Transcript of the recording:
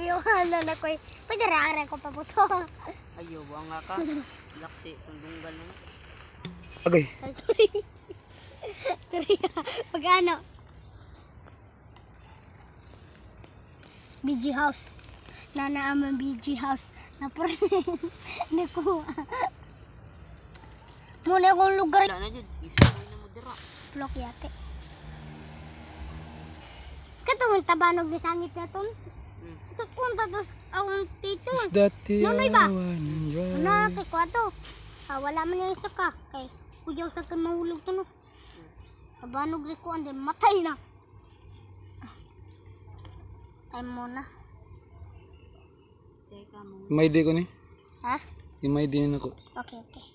Yung ano na ko, pwede rara ko pa po to. Ayaw, nga ka. Laksi, tundunggan mo. Okay. Ay, sorry. Sorry. Pag-ano? BG house. Nanaaman BG house. Nakuha. Muna akong lugar. Wala na dyan. Isuloy na mo dira. Vlog yate. Katong tabanog ni sangit na ton. So punta dos ang tito. Is that the Nonoy ba? one and right? Ano kay kwato? Wala man yung isa ka. Kay kuyaw sa kan mahulog to no. Tabanog rin ko ande matay na. Time mo na. Teka mo. May di ko ni. Ha? Yung may di na ako. Okay, okay.